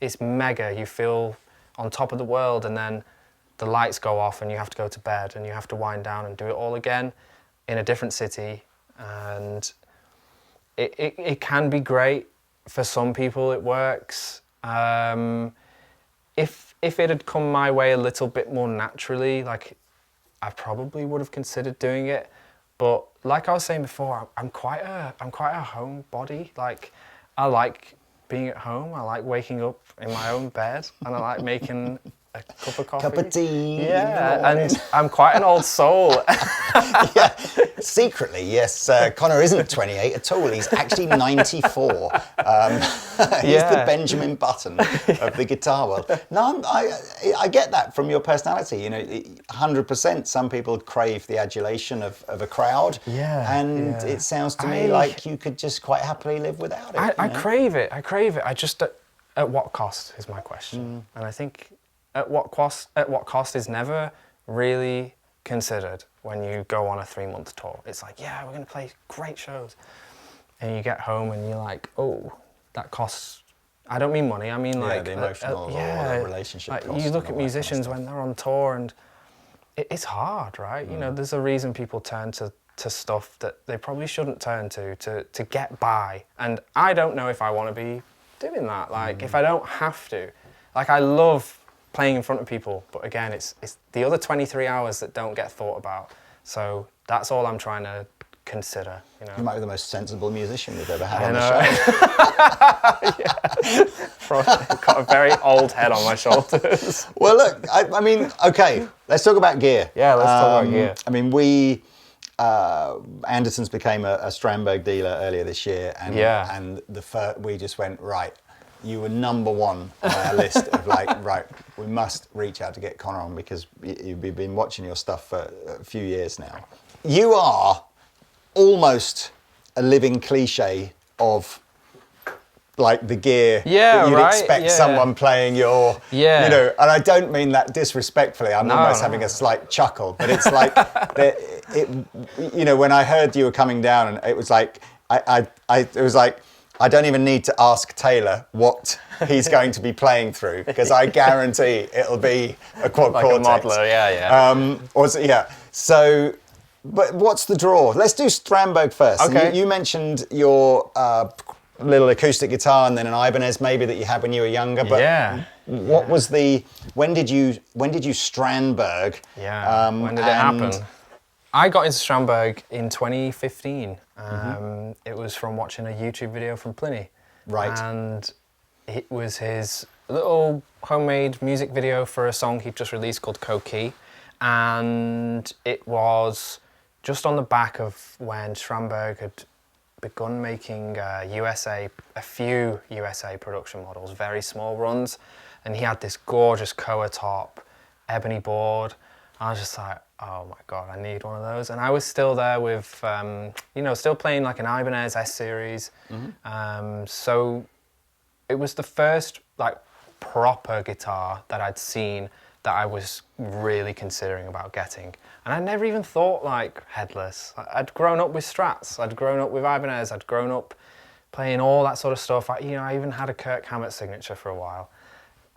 It's mega. You feel on top of the world, and then the lights go off and you have to go to bed and you have to wind down and do it all again in a different city. And it can be great. For some people it works. If it had come my way a little bit more naturally, like I probably would have considered doing it. But like I was saying before, I'm quite a homebody. Like I like being at home. I like waking up in my own bed, and I like making a cup of coffee. Cup of tea. Yeah, and I'm quite an old soul. Yeah, secretly, yes. Connor isn't 28 at all. He's actually 94. He's the Benjamin Button of the guitar world. No, I get that from your personality. You know, 100%. Some people crave the adulation of a crowd. Yeah. And it sounds to me like you could just quite happily live without it. I crave it. I crave it. I just at what cost is my question. And I think at what cost is never really considered when you go on a 3-month tour. It's like, yeah, we're going to play great shows. And you get home and you're like, oh, that costs, I don't mean money, I mean like... the emotional or the relationship like cost. you look at musicians when they're on tour and it's hard, right? You know, there's a reason people turn to stuff that they probably shouldn't turn to get by. And I don't know if I want to be doing that. Like, if I don't have to. Like, I love playing in front of people, but again, it's the other 23 hours that don't get thought about. So that's all I'm trying to consider, you know. You might be the most sensible musician we've ever had on the show. I've got a very old head on my shoulders. Well, look, I mean, okay, let's talk about gear. Yeah, let's talk about gear. I mean, Andertons became a Strandberg dealer earlier this year, and we just went, right, you were number one on our list of like, right, we must reach out to get Connor on because you've been watching your stuff for a few years now. You are almost a living cliche of like the gear that you'd expect someone playing your, you know, and I don't mean that disrespectfully, I'm almost having a slight chuckle, but it's like, you know, when I heard you were coming down and it was like, it was like, I don't even need to ask Taylor what he's going to be playing through because I guarantee it'll be a quad like Cortex. a modeler, So, but what's the draw? Let's do Strandberg first. Okay. You mentioned your little acoustic guitar and then an Ibanez maybe that you had when you were younger. But what was when did you Strandberg? Yeah. When did it happen? I got into Strandberg in 2015. It was from watching a YouTube video from Pliny. Right. And it was his little homemade music video for a song he'd just released called Co-Key. And it was just on the back of when Strandberg had begun making a few USA production models, very small runs. And he had this gorgeous Koa top, ebony board. I was just like, oh my God, I need one of those. And I was still there with, you know, still playing like an Ibanez S-Series. So it was the first like proper guitar that I'd seen that I was really considering about getting. And I never even thought like headless. I'd grown up with Strats, I'd grown up with Ibanez, I'd grown up playing all that sort of stuff. I even had a Kirk Hammett signature for a while.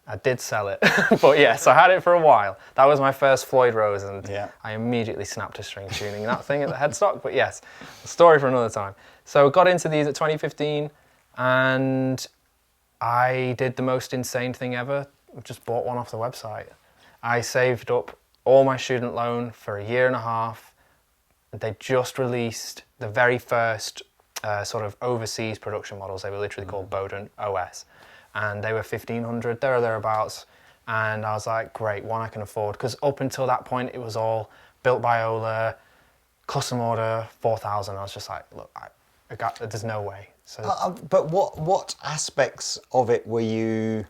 I did sell it, but yes, I had it for a while. That was my first Floyd Rose, and I immediately snapped a string tuning that thing at the headstock, but yes, a story for another time. So got into these at 2015, and I did the most insane thing ever. Just bought one off the website. I saved up all my student loan for a year and a half. They just released the very first sort of overseas production models. They were literally called Bowden OS. And they were 1,500, there or thereabouts. And I was like, great, one I can afford. Because up until that point, it was all built by Ola, custom order, 4,000. I was just like, look, there's no way. So, but what aspects of it were you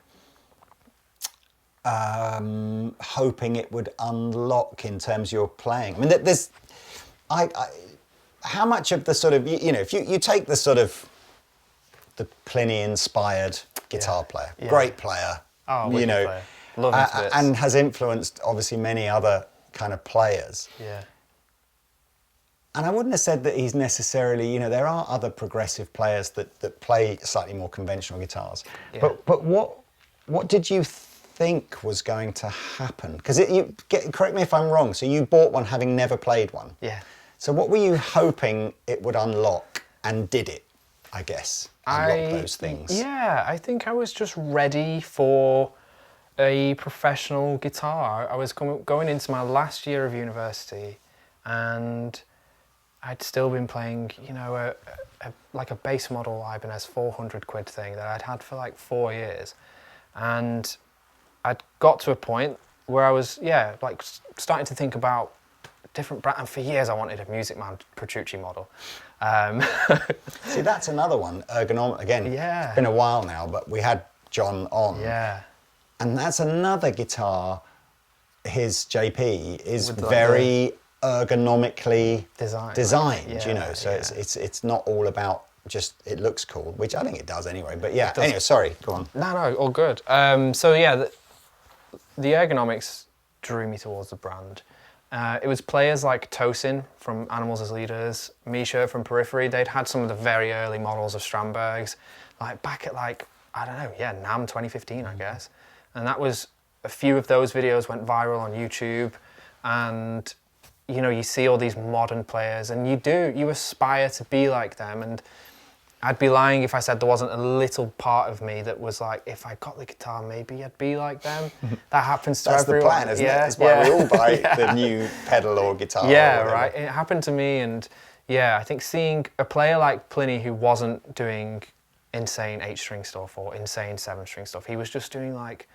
hoping it would unlock in terms of your playing? I mean, how much of the sort of, you know, if you take the sort of the Pliny-inspired guitar player, great player. Oh, wicked player. Love him to bits. And has influenced obviously many other kind of players. Yeah. And I wouldn't have said that he's necessarily, you know, there are other progressive players that play slightly more conventional guitars. Yeah. But what did you think was going to happen? Because correct me if I'm wrong, so you bought one having never played one. Yeah. So what were you hoping it would unlock, and did it, I guess, unlock those things? Yeah, I think I was just ready for a professional guitar. I was going into my last year of university, and I'd still been playing, you know, like a base model Ibanez 400 quid thing that I'd had for like 4 years. And I'd got to a point where I was, like starting to think about different brands. And for years I wanted a Music Man Petrucci model. See, that's another one, ergonomic. Again, Yeah. it's been a while now, but we had John on. Yeah. And that's another guitar, his JP, is With like very ergonomically Designed, you know, so it's not all about just it looks cool, which I think it does anyway, but yeah, anyway, sorry, go on. No, all good. So yeah, the ergonomics drew me towards the brand. It was players like Tosin from Animals as Leaders, Misha from Periphery. They'd had some of the very early models of Strandbergs, like back at like, I don't know, NAMM 2015, I guess. And that was, a few of those videos went viral on YouTube, and you know, you see all these modern players and you aspire to be like them. And I'd be lying if I said there wasn't a little part of me that was like, if I got the guitar, maybe I'd be like them. That happens to That's everyone. the plan, isn't it? That's why we all buy the new pedal or guitar. Yeah, or right. It happened to me, and I think seeing a player like Pliny who wasn't doing insane 8-string stuff or insane 7-string stuff, he was just doing like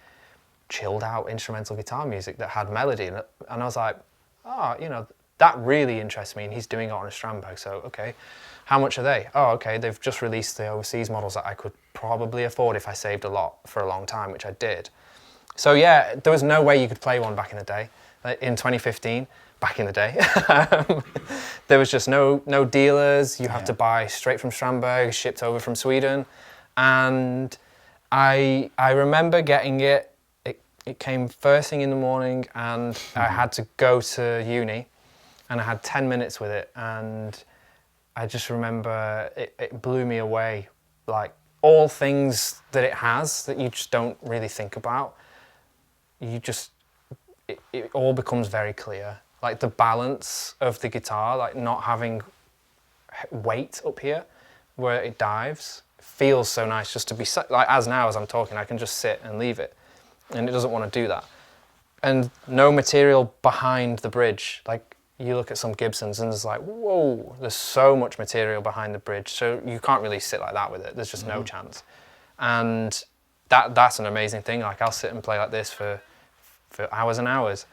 chilled out instrumental guitar music that had melody in it. And I was like, oh, you know, that really interests me, and he's doing it on a Strandberg, so okay. How much are they? Oh, okay, they've just released the overseas models that I could probably afford if I saved a lot for a long time, which I did. So yeah, there was no way you could play one back in the day. In 2015, back in the day, there was just no dealers. You had to buy straight from Strandberg, shipped over from Sweden. And I remember getting it. It came first thing in the morning, and I had to go to uni, and I had 10 minutes with it, and I just remember it blew me away. Like all things that it has that you just don't really think about, it all becomes very clear. Like the balance of the guitar, like not having weight up here where it dives, feels so nice just to be, like as I'm talking, I can just sit and leave it. And it doesn't want to do that. And no material behind the bridge. Like you look at some Gibsons and it's like, whoa, there's so much material behind the bridge. So you can't really sit like that with it. There's just no chance. And that's an amazing thing. Like I'll sit and play like this for hours and hours.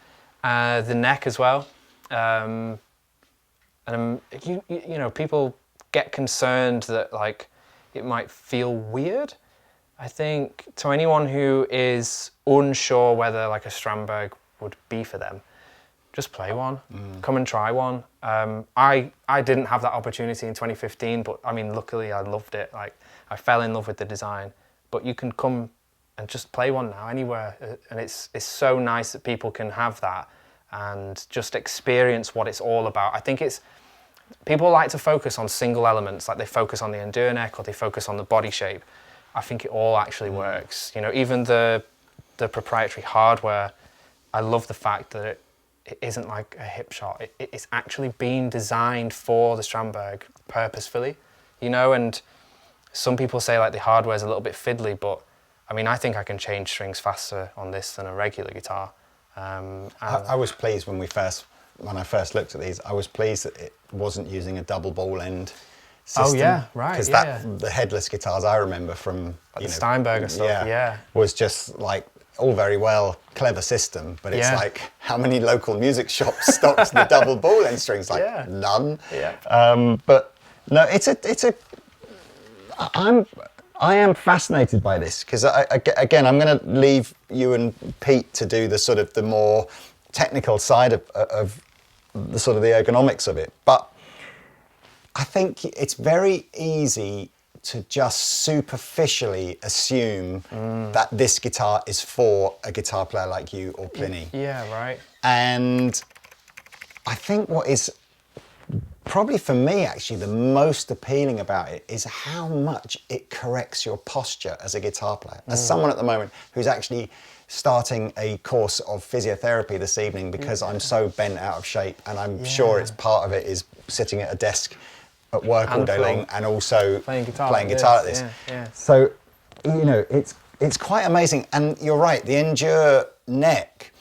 The neck as well. And you know, people get concerned that like it might feel weird. I think to anyone who is unsure whether like a Strandberg would be for them, just play one, come and try one. I didn't have that opportunity in 2015, but I mean, luckily I loved it. Like I fell in love with the design, but you can come and just play one now anywhere. And it's so nice that people can have that and just experience what it's all about. I think people like to focus on single elements, like they focus on the Endure neck or they focus on the body shape. I think it all actually works. You know, even the proprietary hardware, I love the fact that it isn't like a hip shot. It's actually been designed for the Strandberg purposefully, you know, and some people say like the hardware is a little bit fiddly, but I mean, I think I can change strings faster on this than a regular guitar. I was pleased when I first looked at these, I was pleased that it wasn't using a double ball end system. Oh yeah, right. Because the headless guitars I remember from like the Steinberg and stuff, was just like all very well, clever system, but it's like how many local music shops stocked the double ball end strings? Like none. Yeah. But no, I am fascinated by this because again, I'm going to leave you and Pete to do the sort of the more technical side of the sort of the ergonomics of it, but I think it's very easy to just superficially assume that this guitar is for a guitar player like you or Pliny. Yeah, right. And I think what is probably for me actually the most appealing about it is how much it corrects your posture as a guitar player. As someone at the moment who's actually starting a course of physiotherapy this evening because I'm so bent out of shape, and I'm sure it's part of it is sitting at a desk at work all day long and also playing guitar like this. Yeah. So, you know, it's quite amazing. And you're right, the Endure neck,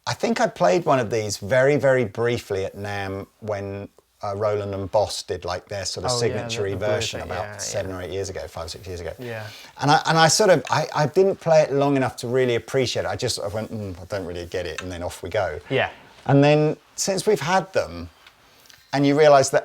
I think I played one of these very, very briefly at NAMM when Roland and Boss did like their sort of signature version about 7 or 8 years ago, 5 or 6 years ago. Yeah. And I sort of, I didn't play it long enough to really appreciate it. I just sort of went, I don't really get it, and then off we go. Yeah. And then since we've had them, and you realise that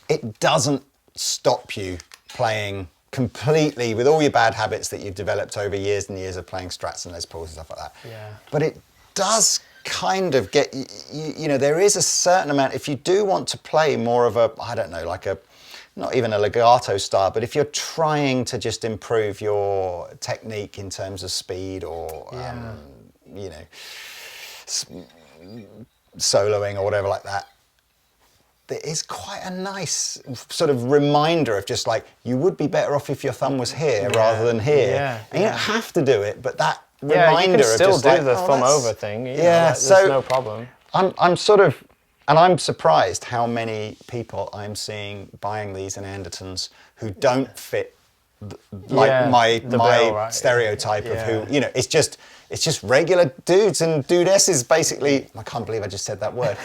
it doesn't stop you playing completely with all your bad habits that you've developed over years and years of playing Strats and Les Pauls and stuff like that. Yeah. But it does kind of get, you know, there is a certain amount, if you do want to play more of a, I don't know, like a, not even a legato style, but if you're trying to just improve your technique in terms of speed or, you know, soloing or whatever like that, there is quite a nice sort of reminder of just like, you would be better off if your thumb was here rather than here. And you don't have to do it, but that reminder you can still of just do like, the thumb over thing. You know, there's so no problem. I'm sort of, and I'm surprised how many people I'm seeing buying these in Andertons who don't fit my stereotype of who, you know, it's just regular dudes and dudesses basically. I can't believe I just said that word.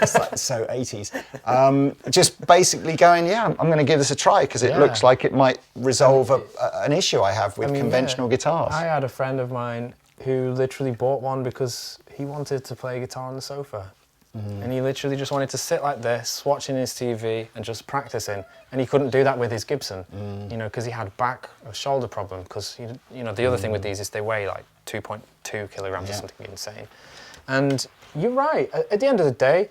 It's like so 80s. Just basically going, I'm going to give this a try because it looks like it might resolve an issue I have with conventional guitars. I had a friend of mine who literally bought one because he wanted to play guitar on the sofa. And he literally just wanted to sit like this, watching his TV and just practicing. And he couldn't do that with his Gibson, you know, because he had back or shoulder problem. Because, you know, the other thing with these is they weigh like 2.2 kilograms or something insane. And you're right, at the end of the day,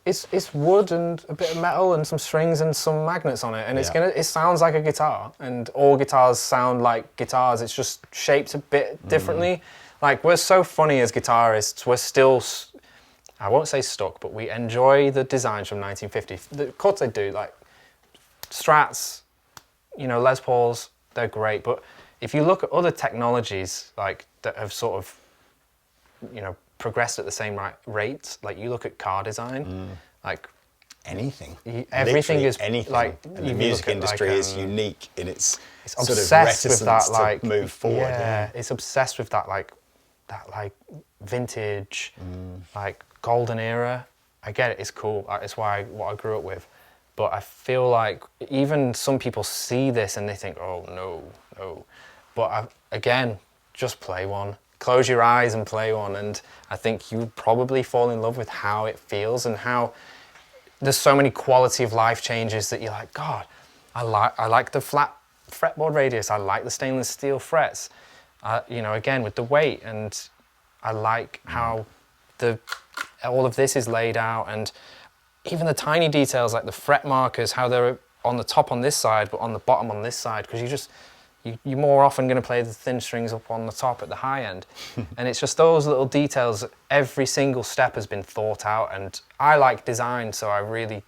it's wood and a bit of metal and some strings and some magnets on it. And it sounds like a guitar. And all guitars sound like guitars. It's just shaped a bit differently. Like, we're so funny as guitarists. We're still, I won't say stuck, but we enjoy the designs from 1950. The chords they do, like Strats, you know, Les Pauls, they're great. But if you look at other technologies, like that have sort of, you know, progressed at the same rate, like you look at car design, like anything, everything is anything. Like, and the music industry is unique in its sort of obsessed reticence with that, like, to move forward. Yeah, it's obsessed with that, like vintage, like golden era. I get it, it's cool. It's what I grew up with. But I feel like even some people see this and they think, oh, no. But again, just play one. Close your eyes and play one. And I think you probably fall in love with how it feels and how there's so many quality of life changes that you're like, God, I like the flat fretboard radius. I like the stainless steel frets. You know, again, with the weight. And I like how all of this is laid out, and even the tiny details like the fret markers, how they're on the top on this side but on the bottom on this side, because you're more often going to play the thin strings up on the top at the high end. And it's just those little details. Every single step has been thought out, and I like design, so I really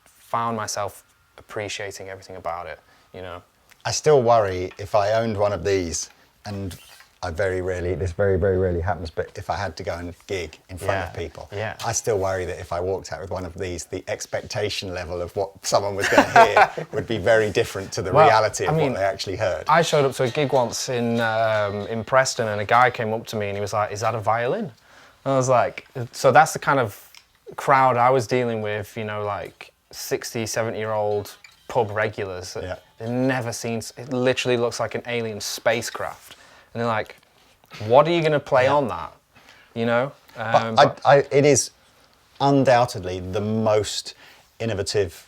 found myself appreciating everything about it, you know. I still worry if I owned one of these, and this very, very rarely happens, but if I had to go and gig in front of people, I still worry that if I walked out with one of these, the expectation level of what someone was going to hear would be very different to the reality of what they actually heard. I showed up to a gig once in Preston, and a guy came up to me and he was like, "Is that a violin?" And I was like, so that's the kind of crowd I was dealing with, you know, like 60, 70-year-old pub regulars. They've never seen, it literally looks like an alien spacecraft. And they're like, what are you going to play on that? You know? But it is undoubtedly the most innovative,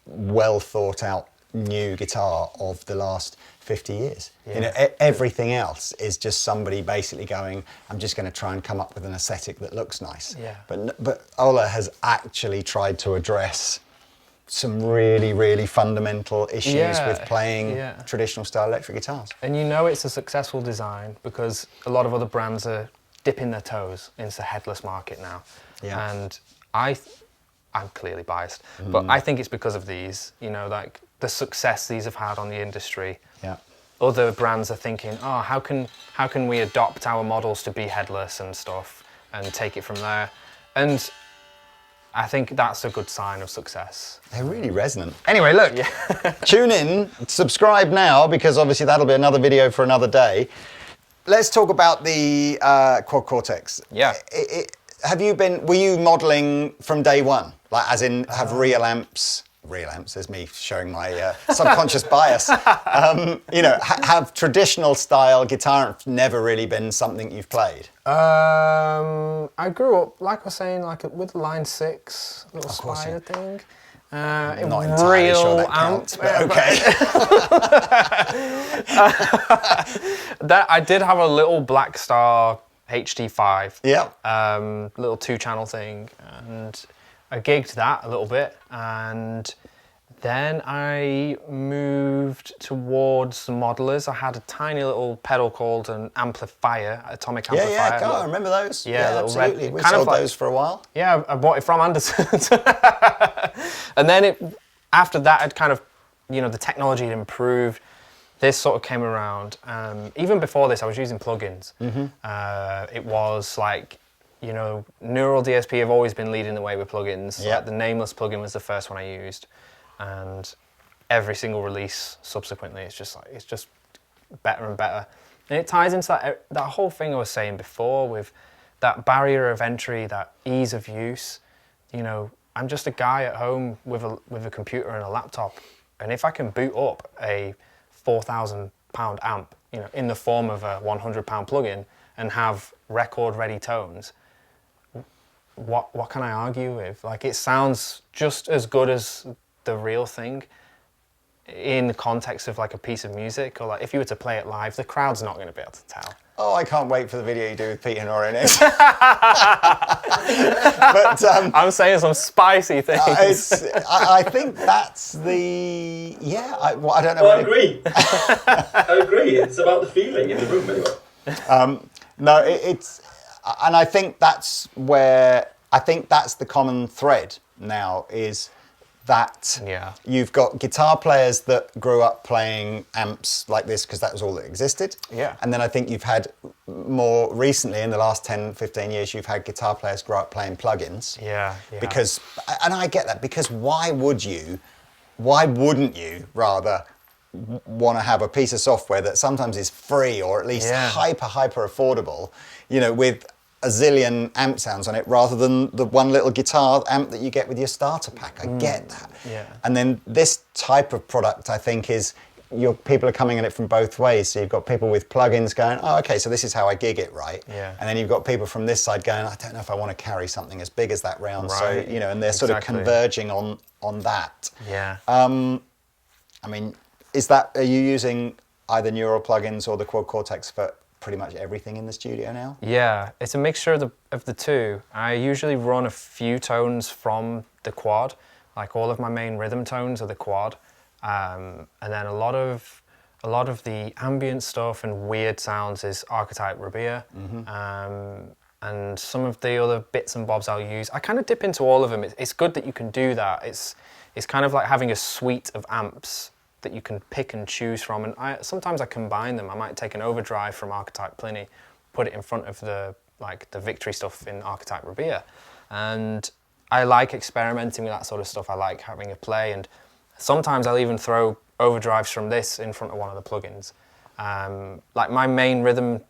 well thought out new guitar of the last 50 years. You know, everything else is just somebody basically going, I'm just going to try and come up with an aesthetic that looks nice. But Ola has actually tried to address some really, really fundamental issues with playing traditional style electric guitars. And you know it's a successful design because a lot of other brands are dipping their toes into the headless market now. Yeah. And I'm clearly biased, but I think it's because of these, you know, like the success these have had on the industry. Yeah. Other brands are thinking, oh, how can we adopt our models to be headless and stuff and take it from there? And I think that's a good sign of success. They're really resonant. Anyway, look, tune in, subscribe now, because obviously that'll be another video for another day. Let's talk about the Quad Cortex. Yeah. Were you modeling from day one? Like, as in, have real amps, there's me showing my subconscious bias. You know, have traditional style guitar amps never really been something you've played? I grew up, like I was saying, like with the Line 6 little spider thing. I'm not entirely sure that counts, but okay. I did have a little Black Star HD5. Yeah. Little 2-channel thing, and I gigged that a little bit, and then I moved towards the modelers. I had a tiny little pedal called an amplifier, atomic amplifier. Yeah, I remember those. Yeah, absolutely. We sold those for a while. Yeah, I bought it from Andertons. And then after that, it kind of, you know, the technology had improved. This sort of came around. Even before this, I was using plugins. It was like, you know, Neural DSP have always been leading the way with plugins. Yeah. Like the Nameless plugin was the first one I used. And every single release subsequently, it's just better and better. And it ties into that whole thing I was saying before with that barrier of entry, that ease of use. You know, I'm just a guy at home with a computer and a laptop, and if I can boot up a £4,000 amp, you know, in the form of a £100 plugin and have record-ready tones, what can I argue with? Like, it sounds just as good as the real thing in the context of like a piece of music, or like if you were to play it live, the crowd's not going to be able to tell. Oh, I can't wait for the video you do with Peter Norrie next. But I'm saying some spicy things. I think that's the I don't know. Well, I agree. I agree. It's about the feeling in the room anyway. No, and I think that's the common thread now is that you've got guitar players that grew up playing amps like this because that was all that existed. Yeah. And then I think you've had more recently, in the last 10, 15 years, you've had guitar players grow up playing plugins. Yeah. Because, and I get that, because why wouldn't you rather want to have a piece of software that sometimes is free or at least hyper affordable, you know, with a zillion amp sounds on it rather than the one little guitar amp that you get with your starter pack. I get that. Yeah. And then this type of product, I think, is people are coming at it from both ways. So you've got people with plugins going, oh, okay, so this is how I gig it, right? Yeah. And then you've got people from this side going, I don't know if I want to carry something as big as that round. Right. So, you know, and they're sort of converging on that. Yeah. I mean, are you using either Neural plugins or the Quad Cortex for pretty much everything in the studio now? Yeah, it's a mixture of the two. I usually run a few tones from the Quad, like all of my main rhythm tones are the Quad, and then a lot of the ambient stuff and weird sounds is Archetype Rabea, and some of the other bits and bobs I'll use. I kind of dip into all of them. It's good that you can do that. It's kind of like having a suite of amps that you can pick and choose from, and sometimes I combine them. I might take an overdrive from Archetype Pliny, put it in front of the Victory stuff in Archetype Rabea, and I like experimenting with that sort of stuff. I like having a play, and sometimes I'll even throw overdrives from this in front of one of the plugins. Like my main rhythm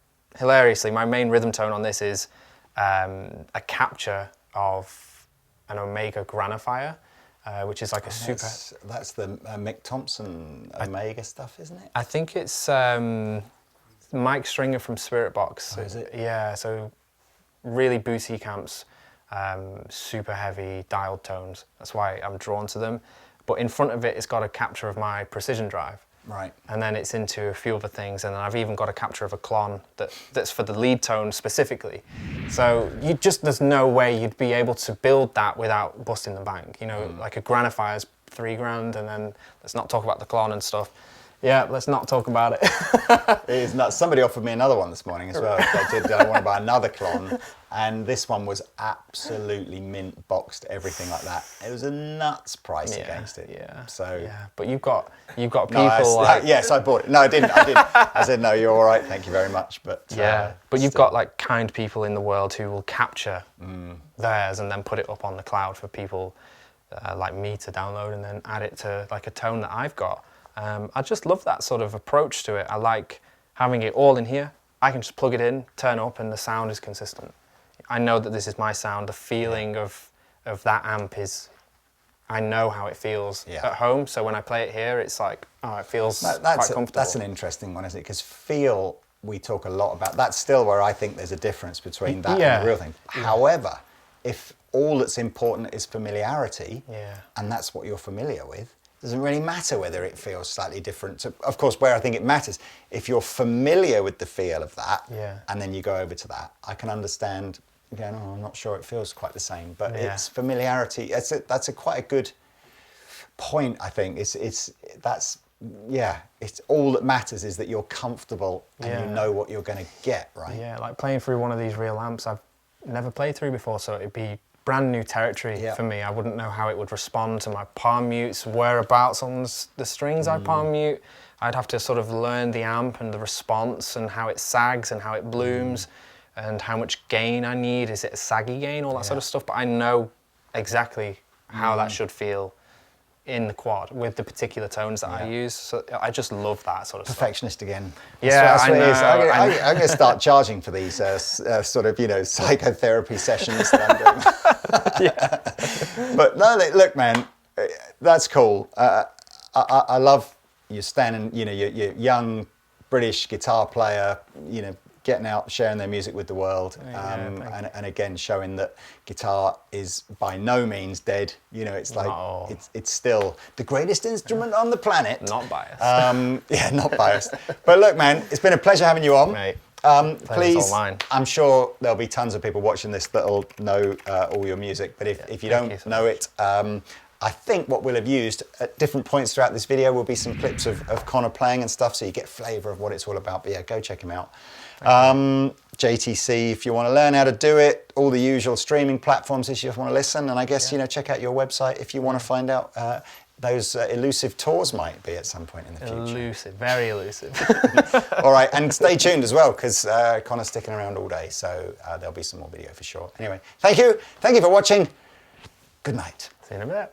tone on this is a capture of an Omega granifier. Which is like a super... That's the Mick Thompson Omega stuff, isn't it? I think it's Mike Stringer from Spirit Box. Oh, is it? Yeah, so really boutique amps, super heavy dialed tones. That's why I'm drawn to them. But in front of it, it's got a capture of my precision drive. Right. And then it's into a few other things, and then I've even got a capture of a clon that's for the lead tone specifically. So there's no way you'd be able to build that without busting the bank. You know, like a granifier is $3,000, and then let's not talk about the Klon and stuff. Yeah, let's not talk about it. It is nuts. Somebody offered me another one this morning as well. I want to buy another Klon, and this one was absolutely mint boxed, everything like that. It was a nuts price against it. Yeah. So yeah, but you've got people yes, I bought it. No, I didn't. I said no. You're all right. Thank you very much. But yeah, but you've got like kind people in the world who will capture theirs and then put it up on the cloud for people like me to download and then add it to like a tone that I've got. I just love that sort of approach to it. I like having it all in here. I can just plug it in, turn up, and the sound is consistent. I know that this is my sound. The feeling of that amp is, I know how it feels at home. So when I play it here, it's like, oh, it feels quite comfortable. That's an interesting one, isn't it? Because feel, we talk a lot about. That's still where I think there's a difference between that and the real thing. However, if all that's important is familiarity, and that's what you're familiar with, doesn't really matter whether it feels slightly different. So, of course, where I think it matters, if you're familiar with the feel of that, and then you go over to that, I can understand going, oh, I'm not sure it feels quite the same. But it's familiarity. That's quite a good point, I think. It's all that matters is that you're comfortable and you know what you're going to get, right? Yeah, like playing through one of these real amps I've never played through before, so it'd be brand new territory for me. I wouldn't know how it would respond to my palm mutes, whereabouts on the strings I palm mute. I'd have to sort of learn the amp and the response and how it sags and how it blooms and how much gain I need. Is it a saggy gain, all that sort of stuff? But I know exactly how that should feel in the quad with the particular tones that I use. So I just love that sort of Perfectionist again. Yeah, that's what it is. I know. I'm going to start charging for these sort of, psychotherapy sessions that I'm doing. But no, look, man, that's cool. I love you standing, you're young British guitar player, getting out, sharing their music with the world, and again showing that guitar is by no means dead. It's like it's still the greatest instrument on the planet. Not biased. Not biased. But look, man, it's been a pleasure having you on. Mate, please, all mine. I'm sure there'll be tons of people watching this that'll know all your music. But if you don't know it, I think what we'll have used at different points throughout this video will be some clips of Connor playing and stuff, so you get a flavour of what it's all about. But yeah, go check him out. JTC, if you want to learn how to do it, all the usual streaming platforms if you want to listen, and I guess check out your website if you want to find out those elusive tours might be at some point in the future. Elusive, very elusive. All right, and stay tuned as well, because Connor's sticking around all day, so there'll be some more video for sure. Anyway, thank you for watching. Good night. See you in a bit.